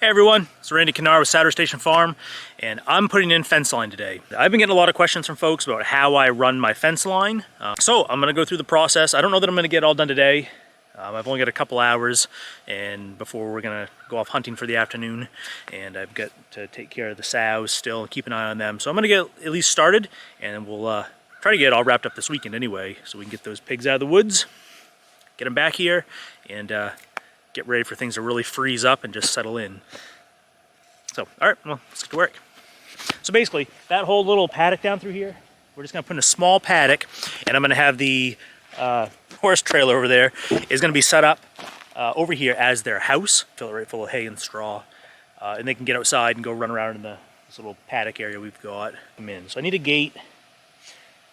Hey everyone, it's Randy Kennard with Saturday Station Farm, and I'm putting in fence line today. I've been getting a lot of questions from folks about how I run my fence line. So I'm gonna go through the process. I don't know that I'm gonna get it all done today. I've only got a couple hours and before we're gonna go off hunting for the afternoon, and I've got to take care of the sows still and keep an eye on them. So I'm gonna get at least started, and we'll try to get it all wrapped up this weekend anyway, so we can get those pigs out of the woods, get them back here, and get ready for things to really freeze up and just settle in. So, all right, well, let's get to work. So basically, that whole little paddock down through here, we're just gonna put in a small paddock, and I'm gonna have the horse trailer over there is gonna be set up over here as their house, fill it right full of hay and straw, and they can get outside and go run around in this little paddock area we've got them in. So I need a gate,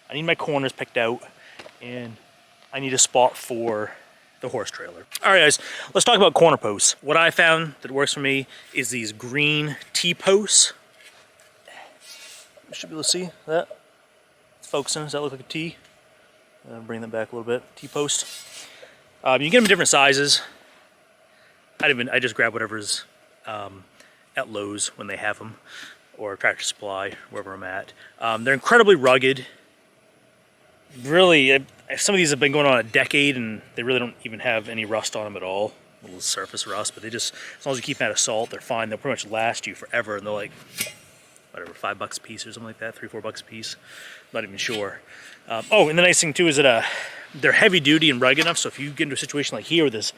I need my corners picked out, and I need a spot for the horse trailer. All right, guys, let's talk about corner posts. What I found that works for me is these green T-posts. You should be able to see that. It's focusing. Does that look like a T? Bring them back a little bit. T-post. You can get them in different sizes. I just grab whatever's at Lowe's when they have them, or Tractor Supply, wherever I'm at. They're incredibly rugged. Really, some of these have been going on a decade and they really don't even have any rust on them at all. A little surface rust, but they just, as long as you keep them out of salt, they're fine. They'll pretty much last you forever, and they're like, whatever, $5 a piece or something like that, $3-4 a piece. Not even sure. Oh, and the nice thing too is that they're heavy duty and rugged enough, so if you get into a situation like here with this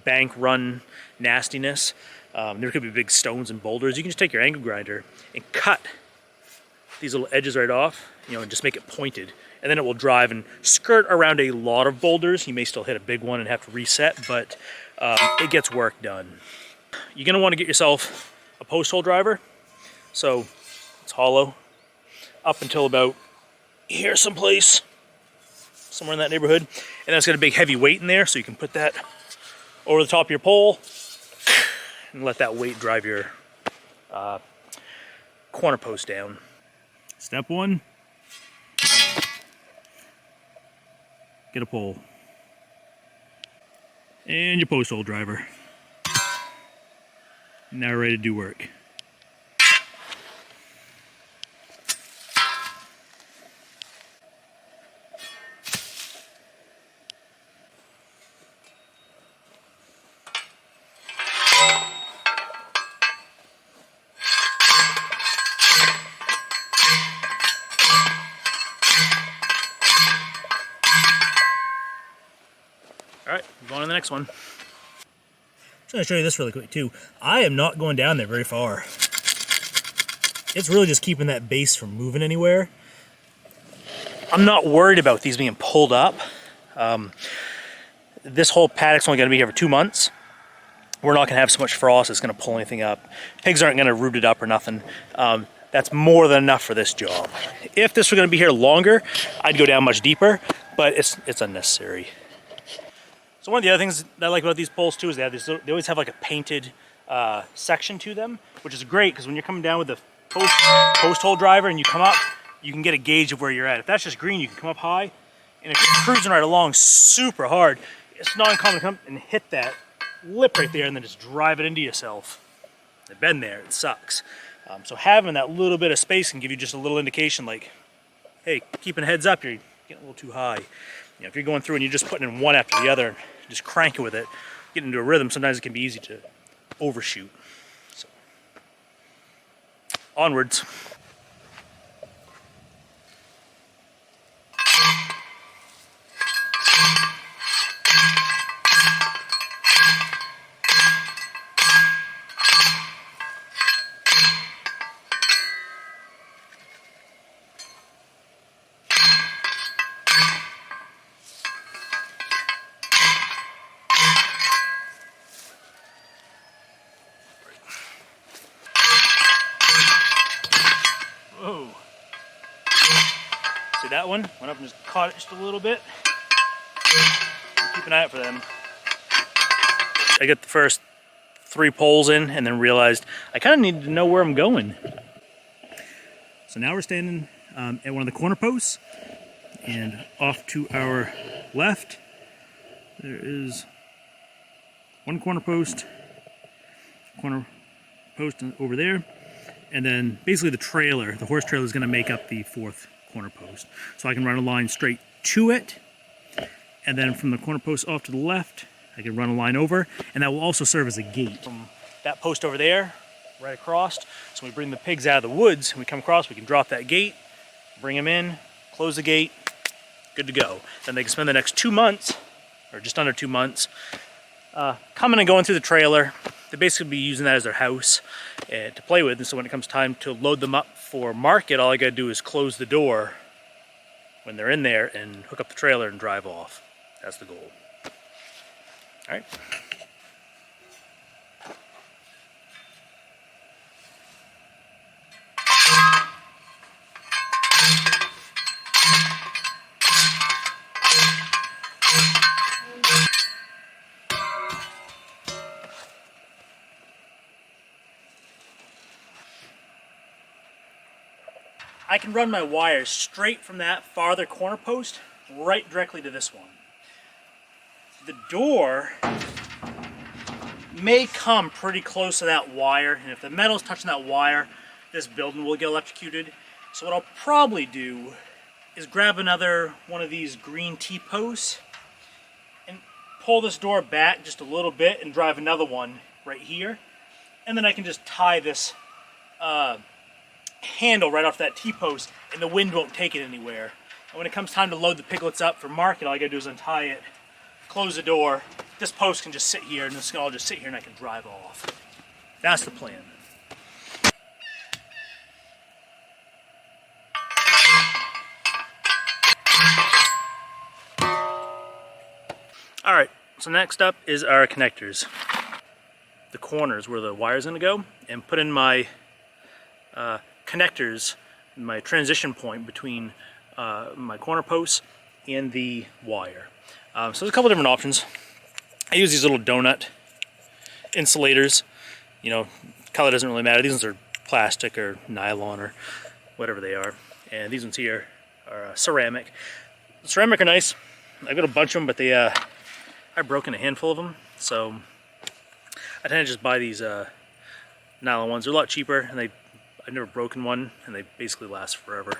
bank run nastiness, there could be big stones and boulders. You can just take your angle grinder and cut these little edges right off, and just make it pointed. And then it will drive and skirt around a lot of boulders. You may still hit a big one and have to reset, but it gets work done. You're gonna wanna get yourself a post hole driver. So it's hollow up until about here someplace, somewhere in that neighborhood. And then it's got a big heavy weight in there, so you can put that over the top of your pole and let that weight drive your corner post down. Step one, get a pole and your post hole driver. Now we're ready to do work. All right, move on to the next one. I'm just gonna show you this really quick too. I am not going down there very far. It's really just keeping that base from moving anywhere. I'm not worried about these being pulled up. This whole paddock's only gonna be here for 2 months. We're not gonna have so much frost it's gonna pull anything up. Pigs aren't gonna root it up or nothing. That's more than enough for this job. If this were gonna be here longer, I'd go down much deeper, but it's unnecessary. So one of the other things that I like about these poles too is they always have like a painted section to them, which is great because when you're coming down with the post hole driver and you come up, you can get a gauge of where you're at. If that's just green, you can come up high, and if you're cruising right along super hard, it's not uncommon to come and hit that lip right there and then just drive it into yourself. I've been there, it sucks. So having that little bit of space can give you just a little indication like, hey, keeping heads up, you're getting a little too high. If you're going through and you're just putting in one after the other, just cranking with it, getting into a rhythm, sometimes it can be easy to overshoot. So, onwards. Whoa. See that one? Went up and just caught it just a little bit. Keep an eye out for them. I got the first 3 poles in and then realized I kind of needed to know where I'm going. So now we're standing at one of the corner posts, and off to our left there is one corner post, corner post over there. And then basically the trailer, the horse trailer, is going to make up the fourth corner post. So I can run a line straight to it. And then from the corner post off to the left, I can run a line over. And that will also serve as a gate. From that post over there, right across. So when we bring the pigs out of the woods and we come across, we can drop that gate, bring them in, close the gate, good to go. Then they can spend the next 2 months, or just under 2 months, coming and going through the trailer. They basically be using that as their house to play with. And so when it comes time to load them up for market, all I gotta do is close the door when they're in there and hook up the trailer and drive off. That's the goal. All right. I can run my wires straight from that farther corner post right directly to this one. The door may come pretty close to that wire, and if the metal's touching that wire, this building will get electrocuted. So what I'll probably do is grab another one of these green T-posts and pull this door back just a little bit and drive another one right here. And then I can just tie this handle right off that T-post and the wind won't take it anywhere. And when it comes time to load the piglets up for market, all I gotta do is untie it, close the door. This post can just sit here and this can all just sit here and I can drive off. That's the plan. All right, so next up is our connectors. The corners where the wire's gonna go, and put in my connectors, my transition point between my corner posts and the wire. So there's a couple different options. I use these little donut insulators. You know, color doesn't really matter. These ones are plastic or nylon or whatever they are. And these ones here are ceramic. The ceramic are nice. I've got a bunch of them, but they I've broken a handful of them. So I tend to just buy these nylon ones. They're a lot cheaper, and I've never broken one, and they basically last forever.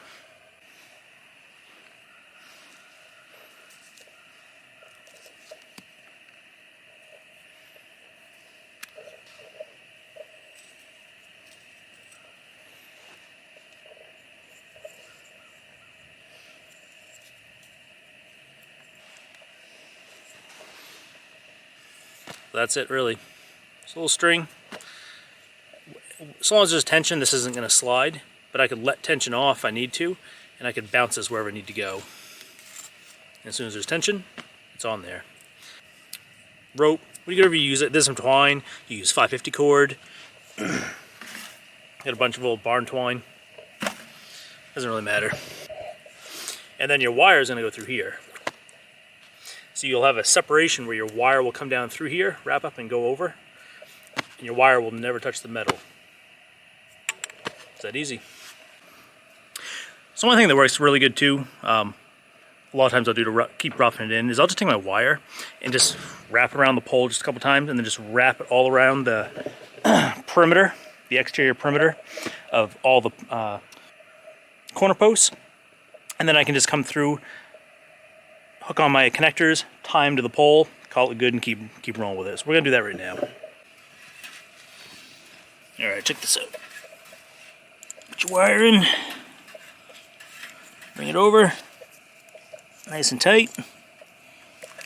That's it, really. It's a little string. As long as there's tension, this isn't going to slide, but I could let tension off if I need to, and I could bounce this wherever I need to go. And as soon as there's tension, it's on there. Rope, whatever you use it. There's some twine. You use 550 cord. Got a bunch of old barn twine. Doesn't really matter. And then your wire is going to go through here. So you'll have a separation where your wire will come down through here, wrap up and go over, and your wire will never touch the metal. It's that easy. So one thing that works really good too, a lot of times I'll do to keep roughing it in, is I'll just take my wire and just wrap it around the pole just a couple times, and then just wrap it all around the perimeter, the exterior perimeter of all the corner posts, and then I can just come through, hook on my connectors, tie them to the pole, call it good, and keep rolling with it. So we're gonna do that right now. All right, check this out. Put your wire in, bring it over, nice and tight.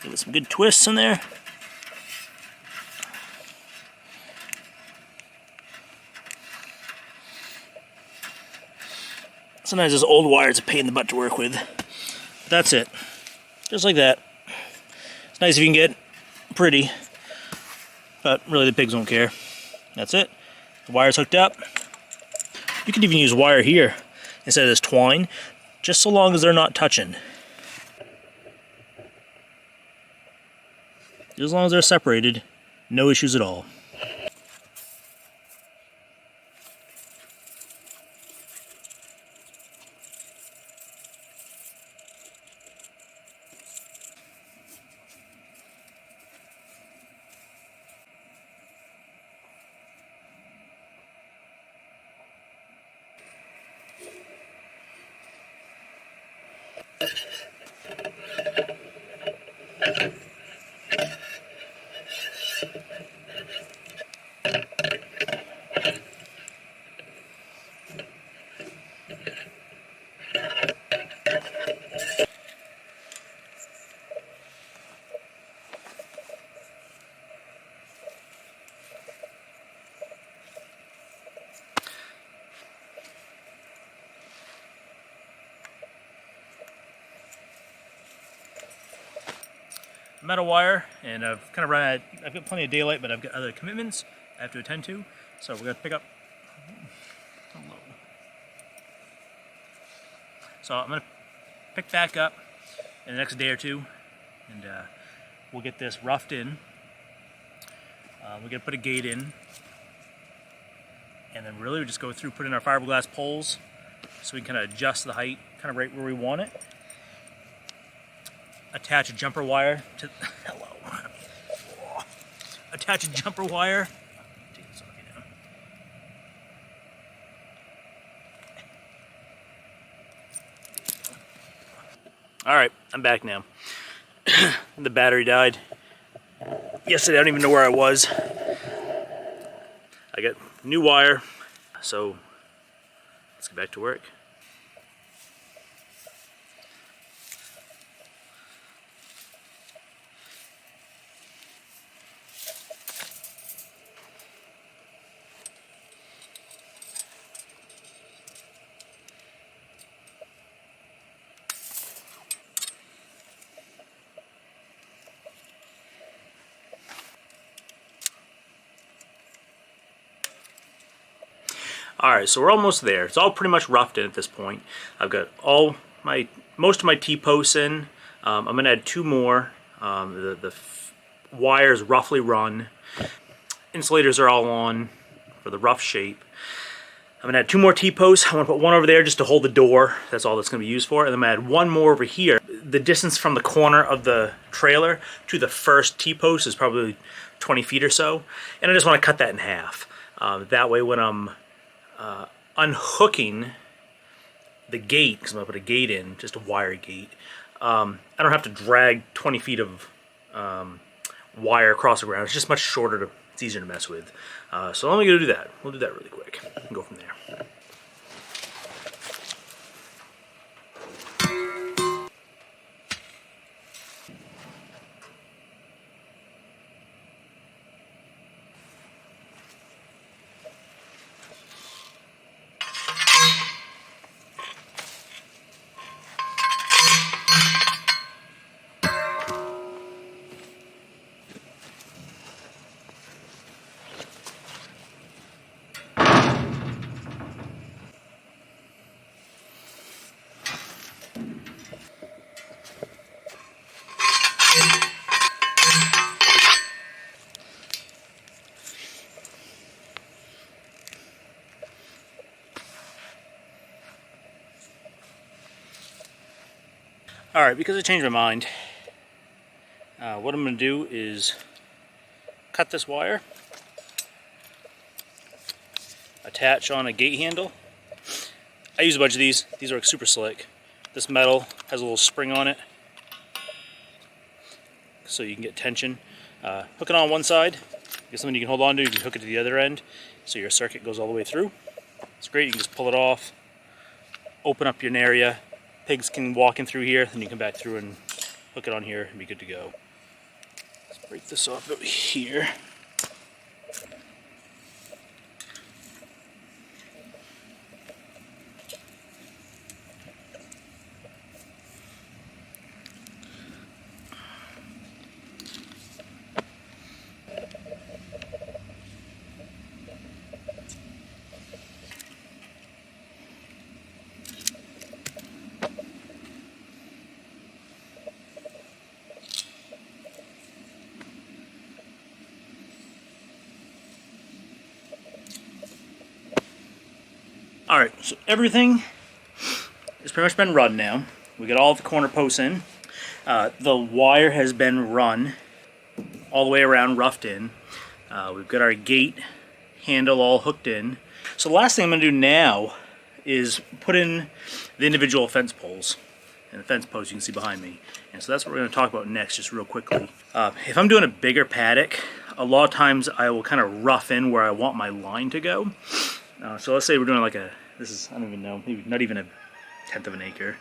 Give it some good twists in there. Sometimes this old wire is a pain in the butt to work with. But that's it. Just like that. It's nice if you can get pretty, but really the pigs won't care. That's it. The wire's hooked up. You could even use wire here instead of this twine, just so long as they're not touching. As long as they're separated, no issues at all. Metal wire, and I've kind of run out. I've got plenty of daylight, but I've got other commitments I have to attend to. So we're gonna pick up. Hello. So I'm gonna pick back up in the next day or two, and we'll get this roughed in. We're gonna put a gate in, and then really we just go through, put in our fiberglass poles, so we can kind of adjust the height, kind of right where we want it. Attach a jumper wire to hello. Attach a jumper wire. Take this off you now. All right, I'm back now. The battery died yesterday. I don't even know where I was. I got new wire, so let's get back to work. Alright, so we're almost there. It's all pretty much roughed in at this point. I've got most of my T-posts in. I'm going to add 2 more. The wires roughly run. Insulators are all on for the rough shape. I'm going to add 2 more T-posts. I want to put one over there just to hold the door. That's all that's going to be used for. And then I'm going to add 1 more over here. The distance from the corner of the trailer to the first T-post is probably 20 feet or so. And I just want to cut that in half. That way when I'm unhooking the gate, because I'm going to put a gate in, just a wire gate, I don't have to drag 20 feet of wire across the ground. It's just much shorter, it's easier to mess with. So I'm going to do that. We'll do that really quick and go from there. Alright, because I changed my mind, what I'm going to do is cut this wire, attach on a gate handle. I use a bunch of these. These are super slick. This metal has a little spring on it, so you can get tension. Hook it on one side, get something you can hold on to, you can hook it to the other end, so your circuit goes all the way through. It's great, you can just pull it off, open up your area. Pigs can walk in through here, then you come back through and hook it on here and be good to go. Let's break this off over here. Alright, so everything has pretty much been run now. We got all the corner posts in. The wire has been run all the way around, roughed in. We've got our gate handle all hooked in. So the last thing I'm going to do now is put in the individual fence poles. and the fence post you can see behind me. And so that's what we're going to talk about next, just real quickly. If I'm doing a bigger paddock, a lot of times I will kind of rough in where I want my line to go. So let's say we're doing like this is, I don't even know, maybe not even a 1/10 of an acre.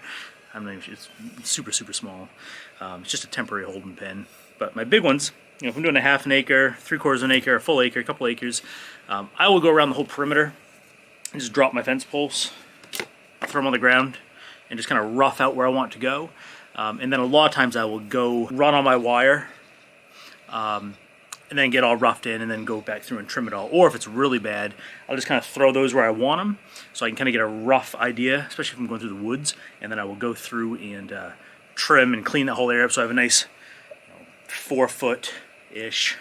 I don't know, it's super, super small. It's just a temporary holding pen. But my big ones, you know, if I'm doing a 1/2 acre, 3/4 of an acre, a full acre, a couple acres, I will go around the whole perimeter and just drop my fence poles, throw them on the ground, and just kind of rough out where I want to go. And then a lot of times I will go run on my wire, and then get all roughed in and then go back through and trim it all. Or if it's really bad, I'll just kind of throw those where I want them so I can kind of get a rough idea, especially if I'm going through the woods. And then I will go through and trim and clean that whole area up so I have a nice 4-foot-ish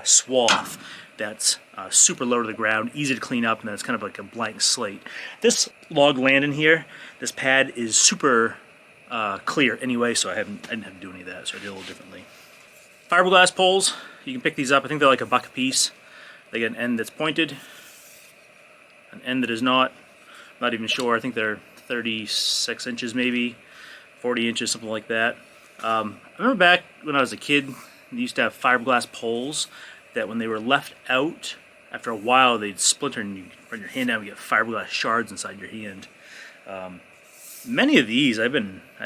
swath that's super low to the ground, easy to clean up, and then it's kind of like a blank slate. This log landing here, this pad is super clear anyway, so I didn't have to do any of that, so I did a little differently. Fiberglass poles, you can pick these up. I think they're like $1 a piece. They get an end that's pointed, an end that is not. I'm not even sure. I think they're 36 inches maybe, 40 inches, something like that. I remember back when I was a kid, they used to have fiberglass poles that when they were left out, after a while they'd splinter and you run your hand down and get fiberglass shards inside your hand. Many of these I've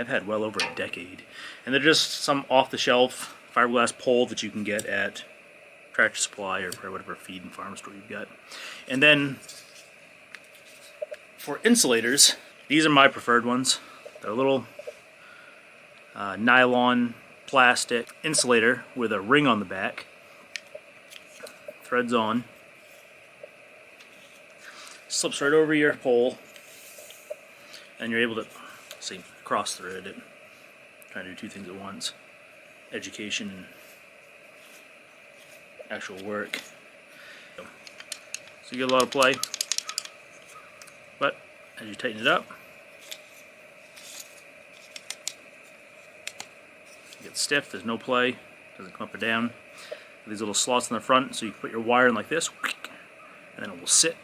had well over a decade, and they're just some off-the-shelf fiberglass pole that you can get at Tractor Supply or whatever feed and farm store you've got. And then for insulators, these are my preferred ones. They're a little nylon plastic insulator with a ring on the back, threads on, slips right over your pole, and you're able to, see, cross thread it. Trying to do two things at once: education and actual work. So you get a lot of play, but as you tighten it up, it gets stiff. There's no play, doesn't come up or down. These little slots in the front, so you can put your wire in like this, and then it will sit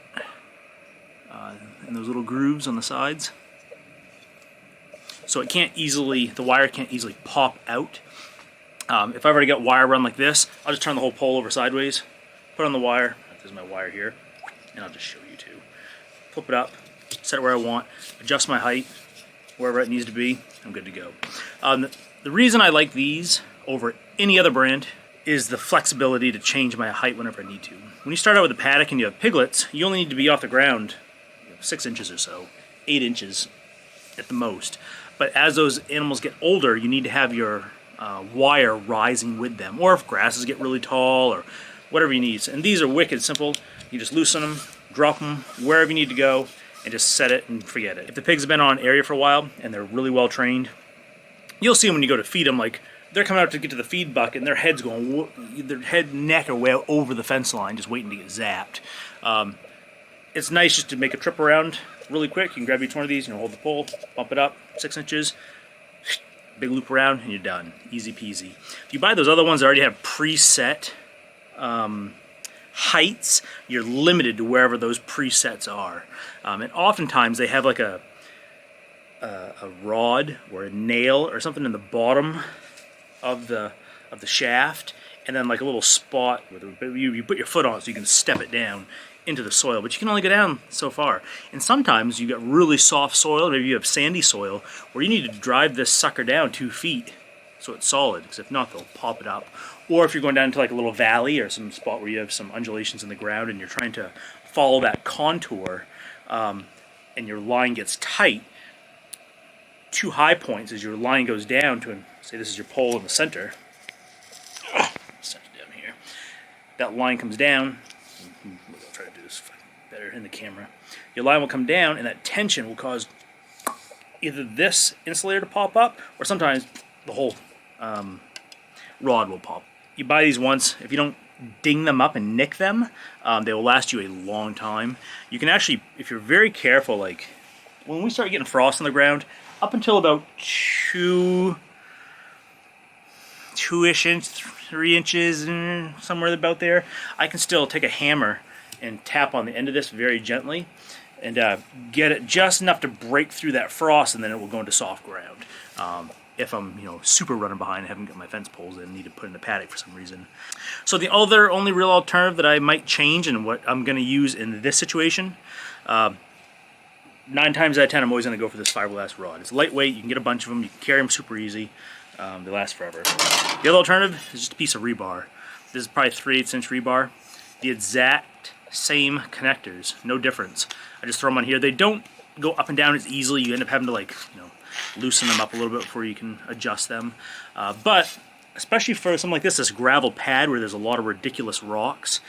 in those little grooves on the sides. So the wire can't easily pop out. If I've already got wire run like this, I'll just turn the whole pole over sideways, put on the wire. There's my wire here, and I'll just show you too. Flip it up, set it where I want, adjust my height wherever it needs to be. I'm good to go. The reason I like these over any other brand is the flexibility to change my height whenever I need to. When you start out with a paddock and you have piglets, you only need to be off the ground 6 inches or so, 8 inches at the most. But as those animals get older, you need to have your wire rising with them, or if grasses get really tall or whatever you need. And these are wicked simple. You just loosen them, drop them wherever you need to go, and just set it and forget it. If the pigs have been on an area for a while and they're really well trained, you'll see them when you go to feed them, like they're coming out to get to the feed bucket and their head's going, their head and neck are way over the fence line, just waiting to get zapped. It's nice just to make a trip around really quick. You can grab each one of these and hold the pole, bump it up 6 inches, big loop around, and you're done. Easy peasy. If you buy those other ones that already have preset heights, you're limited to wherever those presets are. And oftentimes they have like a rod or a nail or something in the bottom of the shaft, and then like a little spot where you put your foot on it so you can step it down into the soil, but you can only go down so far. And sometimes you got really soft soil, maybe you have sandy soil, where you need to drive this sucker down 2 feet so it's solid, because if not, they'll pop it up. Or if you're going down into like a little valley or some spot where you have some undulations in the ground and you're trying to follow that contour, and your line gets tight, 2 high points as your line goes down to, say this is your pole in the center, set it down here, that line comes down. I'll try to do this better in the camera. Your line will come down, and that tension will cause either this insulator to pop up, or sometimes the whole rod will pop. You buy these once. If you don't ding them up and nick them, they will last you a long time. You can actually, if you're very careful, like when we start getting frost on the ground, up until about 2-ish inch, 3 inches, somewhere about there, I can still take a hammer and tap on the end of this very gently and get it just enough to break through that frost, and then it will go into soft ground. if I'm, super running behind and haven't got my fence poles in, need to put in the paddock for some reason. So the only real alternative that I might change and what I'm going to use in this situation, 9 times out of 10 I'm always going to go for this fiberglass rod. It's lightweight, you can get a bunch of them, you can carry them super easy, they last forever. The other alternative is just a piece of rebar. This is probably 3/8 inch rebar. The exact same connectors, no difference. I just throw them on here. They don't go up and down as easily. You end up having to loosen them up a little bit before you can adjust them. But especially for something like this gravel pad where there's a lot of ridiculous rocks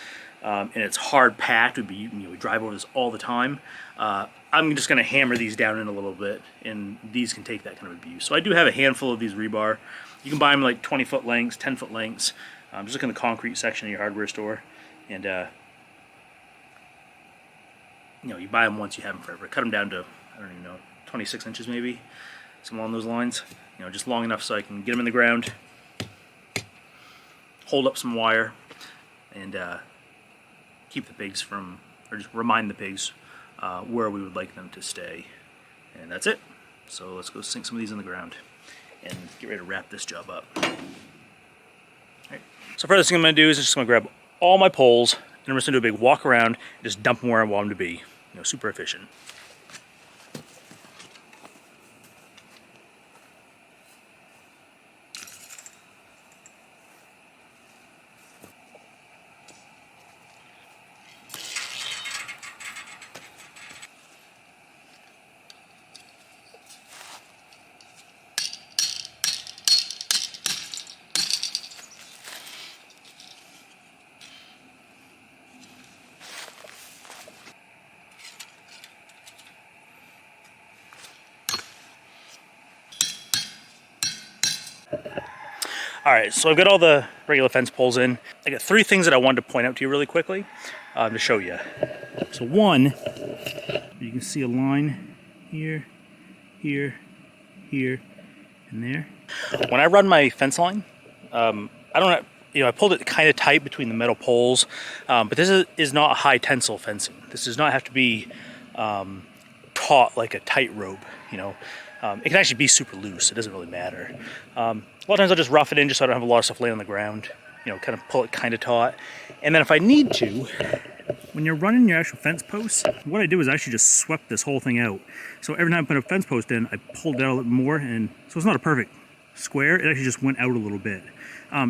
and it's hard packed, we drive over this all the time. I'm just going to hammer these down in a little bit, and these can take that kind of abuse. So I do have a handful of these rebar. You can buy them like 20-foot lengths, 10-foot lengths. Just look in the concrete section of your hardware store, and you buy them once, you have them forever. Cut them down to, I don't even know, 26 inches maybe, something along those lines. Just long enough so I can get them in the ground, hold up some wire, and keep the pigs from, or just remind the pigs where we would like them to stay. And that's it. So let's go sink some of these in the ground and get ready to wrap this job up. Alright. So first thing I'm going to do is just going to grab all my poles, and I'm just going to do a big walk around and just dump them where I want them to be. Super efficient. Alright, so I've got all the regular fence poles in. I got 3 things that I wanted to point out to you really quickly to show you. So one, you can see a line here, here, here, and there. When I run my fence line, I don't, I pulled it kind of tight between the metal poles, but this is not high tensile fencing. This does not have to be taut like a tightrope, It can actually be super loose. It doesn't really matter. A lot of times I'll just rough it in just so I don't have a lot of stuff laying on the ground. Kind of pull it kind of taut. And then if I need to, when you're running your actual fence posts, what I do is I actually just swept this whole thing out. So every time I put a fence post in, I pulled it out a little more, and so it's not a perfect square. It actually just went out a little bit.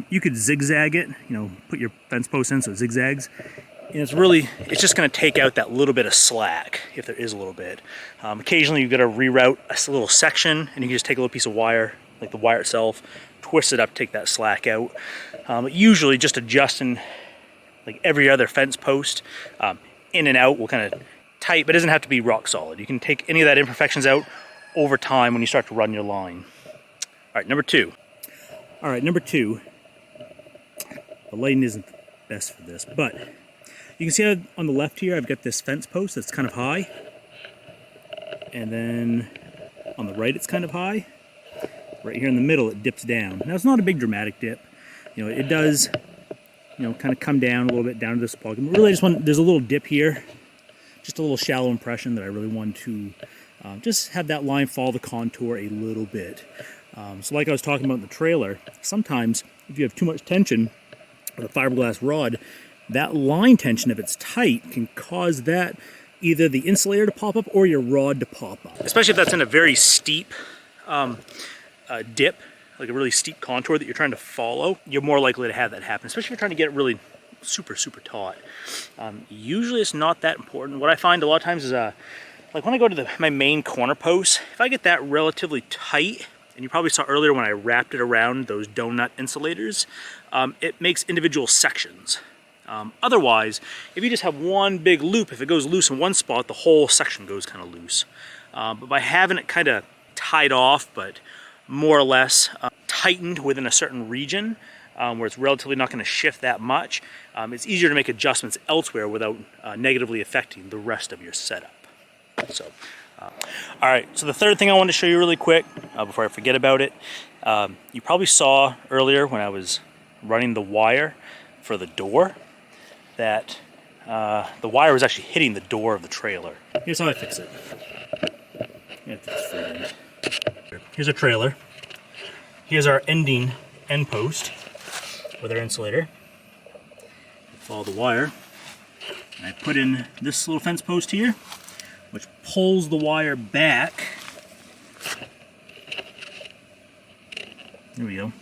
You could zigzag it, put your fence post in so it zigzags. And it's just going to take out that little bit of slack, if there is a little bit. Occasionally you've got to reroute a little section, and you can just take a little piece of wire, like the wire itself, twist it up, take that slack out. Usually just adjusting like every other fence post in and out will kind of tight, but it doesn't have to be rock solid. You can take any of that imperfections out over time when you start to run your line. All right, number two. The lighting isn't the best for this, but you can see on the left here, I've got this fence post that's kind of high. And then on the right, it's kind of high. Right here in the middle, it dips down. Now, it's not a big dramatic dip. It does, kind of come down a little bit down to this plug. And really, there's a little dip here. Just a little shallow impression that I really want to just have that line follow the contour a little bit. So like I was talking about in the trailer, sometimes if you have too much tension with a fiberglass rod, that line tension, if it's tight, can cause that either the insulator to pop up or your rod to pop up. Especially if that's in a very steep dip, like a really steep contour that you're trying to follow, you're more likely to have that happen, especially if you're trying to get it really super, super taut. Usually it's not that important. What I find a lot of times is, like when I go to my main corner post, if I get that relatively tight, and you probably saw earlier when I wrapped it around those donut insulators, it makes individual sections. Otherwise, if you just have one big loop, if it goes loose in one spot, the whole section goes kind of loose. But by having it kind of tied off, but more or less tightened within a certain region, where it's relatively not going to shift that much, it's easier to make adjustments elsewhere without negatively affecting the rest of your setup. So, all right, so the third thing I wanted to show you really quick, before I forget about it, you probably saw earlier when I was running the wire for the door, that the wire was actually hitting the door of the trailer. Here's how I fix it. Here's a trailer. here's our end post with our insulator. Follow the wire. And I put in this little fence post here, which pulls the wire back. There we go.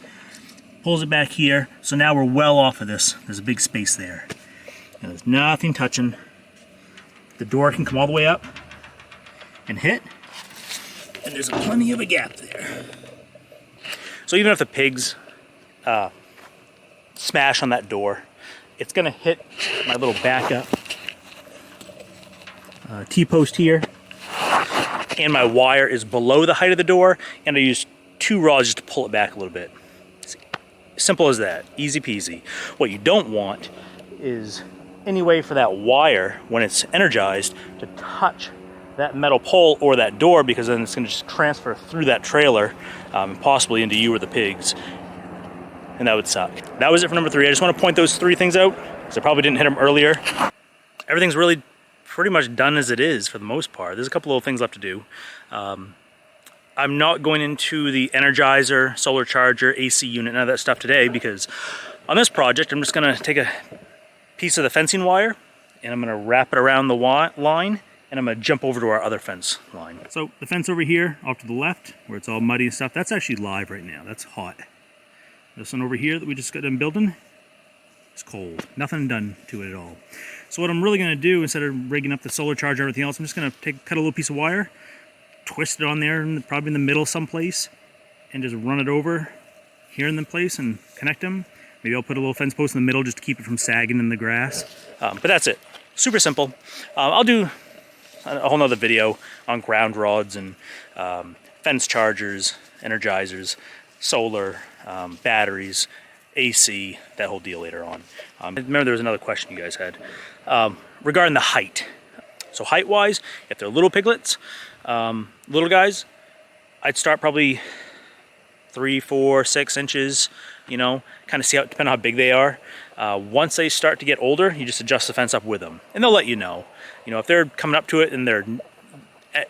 Pulls it back here, so now we're well off of this. There's a big space there. And there's nothing touching. The door can come all the way up and hit, and there's plenty of a gap there. So even if the pigs smash on that door, it's gonna hit my little backup T-post here, and my wire is below the height of the door, and I use 2 rods just to pull it back a little bit. Simple as that, easy peasy. What you don't want is any way for that wire, when it's energized, to touch that metal pole or that door, because then it's going to just transfer through that trailer, possibly into you or the pigs, and that would suck. That was it for number 3. I just want to point those 3 things out, because I probably didn't hit them earlier. Everything's really pretty much done as it is for the most part. There's a couple little things left to do. I'm not going into the Energizer, solar charger, AC unit, none of that stuff today, because on this project I'm just going to take a piece of the fencing wire and I'm going to wrap it around the line, and I'm going to jump over to our other fence line. So the fence over here off to the left, where it's all muddy and stuff, that's actually live right now. That's hot. This one over here that we just got done building, it's cold. Nothing done to it at all. So what I'm really going to do, instead of rigging up the solar charger and everything else, I'm just going to cut a little piece of wire, twist it on there, probably in the middle someplace, and just run it over here in the place and connect them. Maybe I'll put a little fence post in the middle just to keep it from sagging in the grass. But that's it. Super simple. I'll do a whole nother video on ground rods and fence chargers, energizers, solar, batteries, AC, that whole deal later on. Remember there was another question you guys had regarding the height. So height-wise, if they're little piglets, little guys, I'd start probably 3, 4, 6 inches, you know, kind of see how, depending on how big they are. Once they start to get older, you just adjust the fence up with them, and they'll let you know. You know, if they're coming up to it and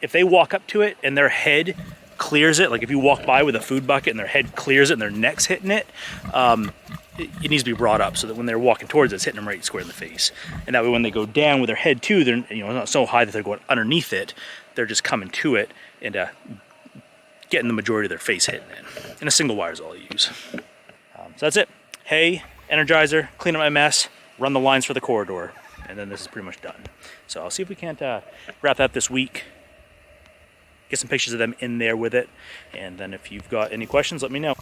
if they walk up to it and their head clears it, like if you walk by with a food bucket and their head clears it and their neck's hitting it, it needs to be brought up so that when they're walking towards it, it's hitting them right square in the face. And that way when they go down with their head too, they're, you know, not so high that they're going underneath it, they're just coming to it and getting the majority of their face hitting it. And a single wire is all I use. So that's it. Hay, Energizer, clean up my mess, run the lines for the corridor, and then this is pretty much done. So I'll see if we can't wrap that up this week, get some pictures of them in there with it, and then if you've got any questions, let me know.